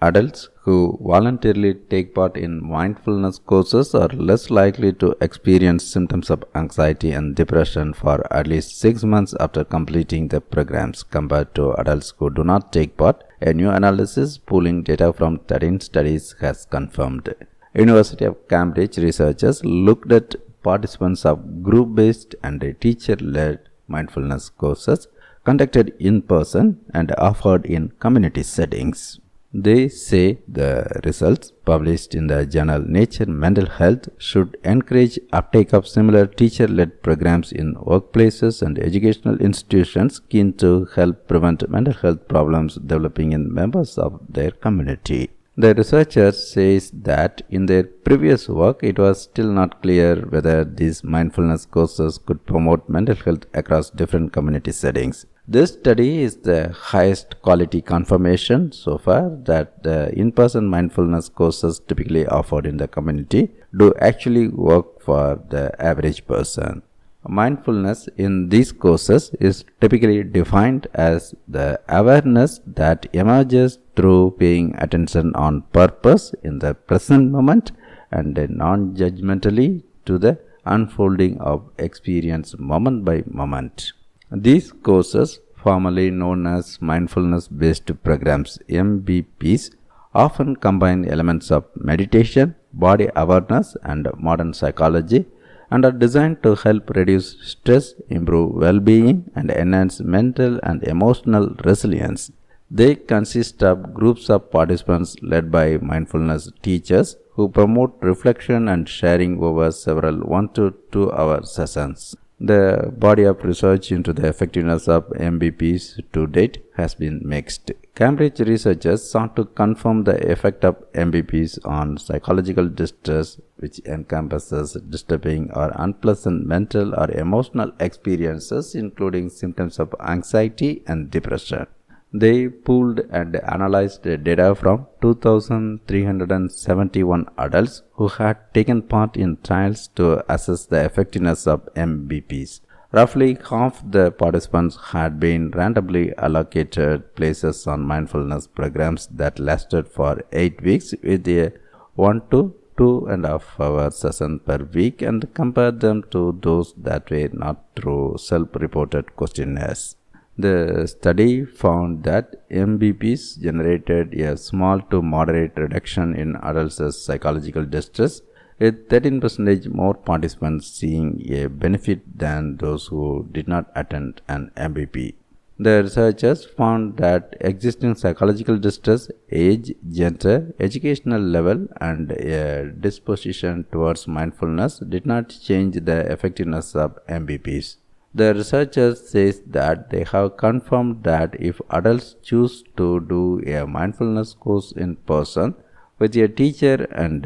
Adults who voluntarily take part in mindfulness courses are less likely to experience symptoms of anxiety and depression for at least 6 months after completing the programs compared to adults who do not take part. A new analysis pooling data from 13 studies has confirmed. University of Cambridge researchers looked at participants of group-based and teacher-led mindfulness courses conducted in person and offered in community settings. They say the results published in the journal Nature Mental Health should encourage uptake of similar teacher-led programs in workplaces and educational institutions keen to help prevent mental health problems developing in members of their community. The researchers says that in their previous work it was still not clear whether these mindfulness courses could promote mental health across different community settings. This study is the highest quality confirmation so far that the in-person mindfulness courses typically offered in the community do actually work for the average person. Mindfulness in these courses is typically defined as the awareness that emerges through paying attention on purpose in the present moment and non-judgmentally to the unfolding of experience moment by moment. These courses, formerly known as mindfulness-based programs (MBPs), often combine elements of meditation, body awareness, and modern psychology, and are designed to help reduce stress, improve well-being, and enhance mental and emotional resilience. They consist of groups of participants led by mindfulness teachers who promote reflection and sharing over several 1 to 2 hour sessions. The body of research into the effectiveness of MBPs to date has been mixed. Cambridge researchers sought to confirm the effect of MBPs on psychological distress, which encompasses disturbing or unpleasant mental or emotional experiences, including symptoms of anxiety and depression. They pooled and analyzed data from 2,371 adults who had taken part in trials to assess the effectiveness of MBPs. Roughly half the participants had been randomly allocated places on mindfulness programs that lasted for 8 weeks with a 1 to 2.5 hour session per week and compared them to those that were not through self-reported questionnaires. The study found that MBPs generated a small to moderate reduction in adults' psychological distress, with 13% more participants seeing a benefit than those who did not attend an MBP. The researchers found that existing psychological distress, age, gender, educational level, and a disposition towards mindfulness did not change the effectiveness of MBPs. The researchers say that they have confirmed that if adults choose to do a mindfulness course in person with a teacher and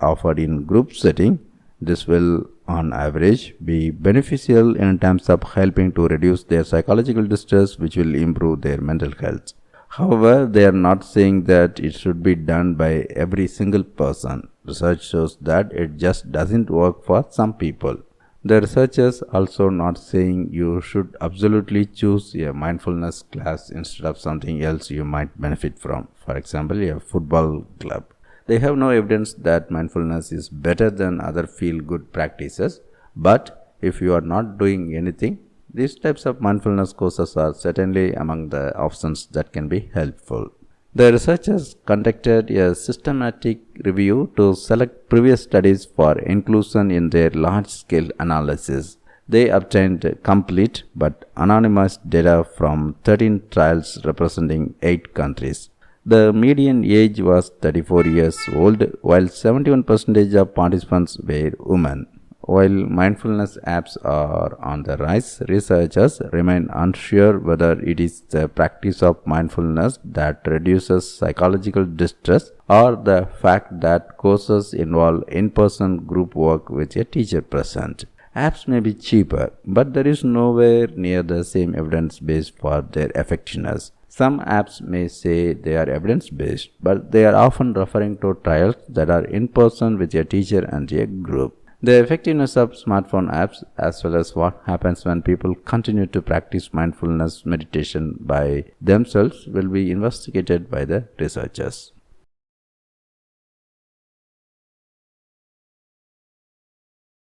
offered in group setting, this will on average be beneficial in terms of helping to reduce their psychological distress, which will improve their mental health. However, they are not saying that it should be done by every single person. Research shows that it just doesn't work for some people. The researchers also not saying you should absolutely choose a mindfulness class instead of something else you might benefit from, for example, a football club. They have no evidence that mindfulness is better than other feel-good practices, but if you are not doing anything, these types of mindfulness courses are certainly among the options that can be helpful. The researchers conducted a systematic review to select previous studies for inclusion in their large-scale analysis. They obtained complete but anonymized data from 13 trials representing 8 countries. The median age was 34 years old, while 71% of participants were women. While mindfulness apps are on the rise, researchers remain unsure whether it is the practice of mindfulness that reduces psychological distress or the fact that courses involve in-person group work with a teacher present. Apps may be cheaper, but there is nowhere near the same evidence base for their effectiveness. Some apps may say they are evidence-based, but they are often referring to trials that are in person with a teacher and a group. The effectiveness of smartphone apps, as well as what happens when people continue to practice mindfulness meditation by themselves, will be investigated by the researchers.